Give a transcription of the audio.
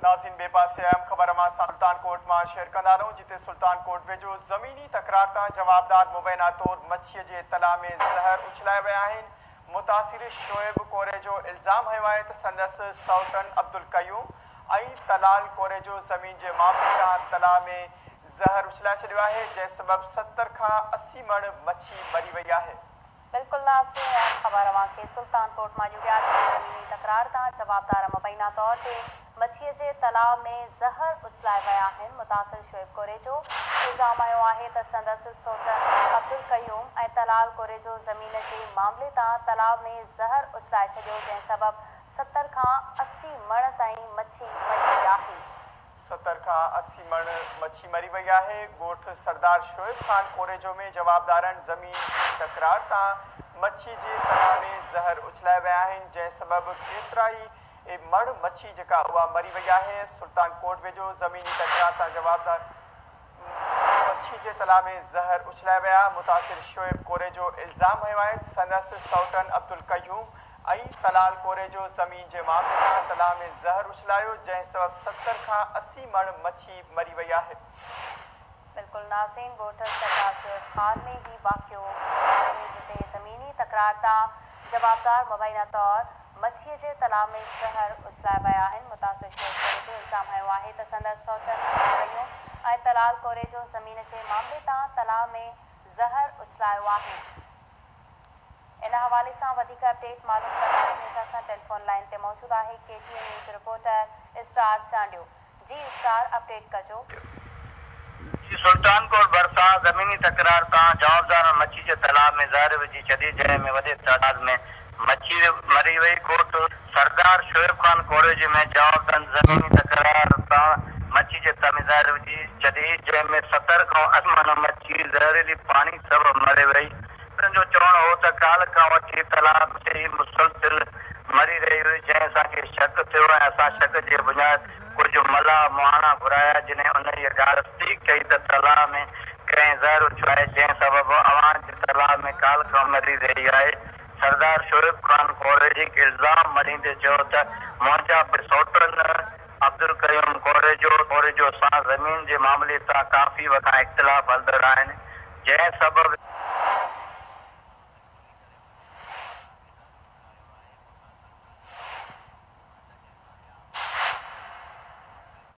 नाज़रीन बेपासे अहम ख़बर मां सुल्तानकोट मां शेयर कंदा रहूं जिते सुल्तानकोट वेझो ज़मीनी तकरार तां जवाबदार मुबैना तौर मच्छीअ जे तला में ज़हर उछलाए विया आहिनि। मुतासिर शोएब कोरे जो इल्ज़ाम हयो आहे त संदसि सौटन अब्दुल कयूम ऐं तलाल कोरे जो ज़मीन जे मामले तां तला में ज़हर उछलाए छॾियो आहे जंहिं सबबि 70 खां 80 मण मच्छी मरी वई आहे। बिल्कुल नाज़रीन अहम ख़बर के सुल्तानकोट में जुड़िया ज़मीनी तकरार तां जवाबदार मुबैना तौर ते मच्छीअ जे तलाव में ज़हर उछलाए विया आहिनि। मुतासिर शोएब कोरे जो इल्ज़ाम आयो आहे त संदसि सौटन अब्दुल कयूम ऐं तलाल कोरे जो ज़मीन जे मामले तां तलाव में ज़हर उछलाए छॾियो जंहिं सबबि 70 खां 80 मण ताईं मच्छी मरी वई आहे। 70 खां 80 मण मच्छी मरी वई आहे। ॻोठ सरदार शोएब ख़ान कोरेजो में जवाबदारनि ज़मीन जी तकरार तां मच्छी जे तला में ज़हर उछलाए विया आहिनि जंहिं सबबि केतिरा ई मण मच्छी जेका उहा मरी वई आहे। सुल्तानकोट वेझो ज़मीनी तकरार तां जवाबदार मच्छी जे तला में ज़हर उछलाए विया। मुतासिर शोएब कोरे जो इल्ज़ाम हयो आहे त संदसि सौटन अब्दुल कयूम ऐं तलाल कोरे जो ज़मीन जे मामले तां तला में ज़हर उछलायो जंहिं सबबि 70 खां 80 मण मच्छी मरी वई आहे। बिल्कुल नाज़रीन ॻोठ सरदार शोएब ख़ान में ही वाक़ियो जिते ज़मीनी तकरार तां जवाबदार मुबैना तौर मच्छीअ जे तला में ज़हर उछलाए विया आहिनि। मुतासिर शोएब कोरे जो इल्ज़ाम हयो आहे त संदसि सौटन अब्दुल कयूम ऐं तलाल कोरे जो ज़मीन जे मामले तां तला में ज़हर उछलायो आहे। इन हवाले से वधिक अपडेट मालूम करने सां टेलीफोन लाइन ते मौजूद है KTN news reporter Star Chandio. जी स्टार अपडेट कजो। सुल्तानकोट भरसा ज़मीनी तकरार तां जवाबदार मच्छी के तालाब में ज़हर विझी छॾी जंहिं में वॾे तादाद में मच्छी मरी वई। कोट सरदार शोएब खान कोरेज में जवाबदार ज़मीनी तकरार तां मच्छी के तला में ज़हर विझी छॾी जंहिं में 70 खां 80 मण मच्छी ज़हरीली पानी सबबि मरी वई। जो चवणु हो त काल खां वठी तालाब ते मुसलसिल मरी रही हुई जंहिं असांखे शक थियो ऐं असां शक जे बुनियाद कुझु मला मुहाना घुराया जिन्हें उन इहा ॻाल्हि तस्दीक कई त तालाब में कंहिं ज़हर उछलाए जंहिं सबबि अवां जे तालाब में काल खां मरी रही आहे। सरदार शोएब खान कोरेजी इल्ज़ाम मरींदे चयो त मुंहिंजा सौटन अब्दुल कयूम कोरेजो सां ज़मीन जे मामले तां काफ़ी वक़्तु इख़्तिलाफ़ हलंदड़ आहिनि जंहिं सबबि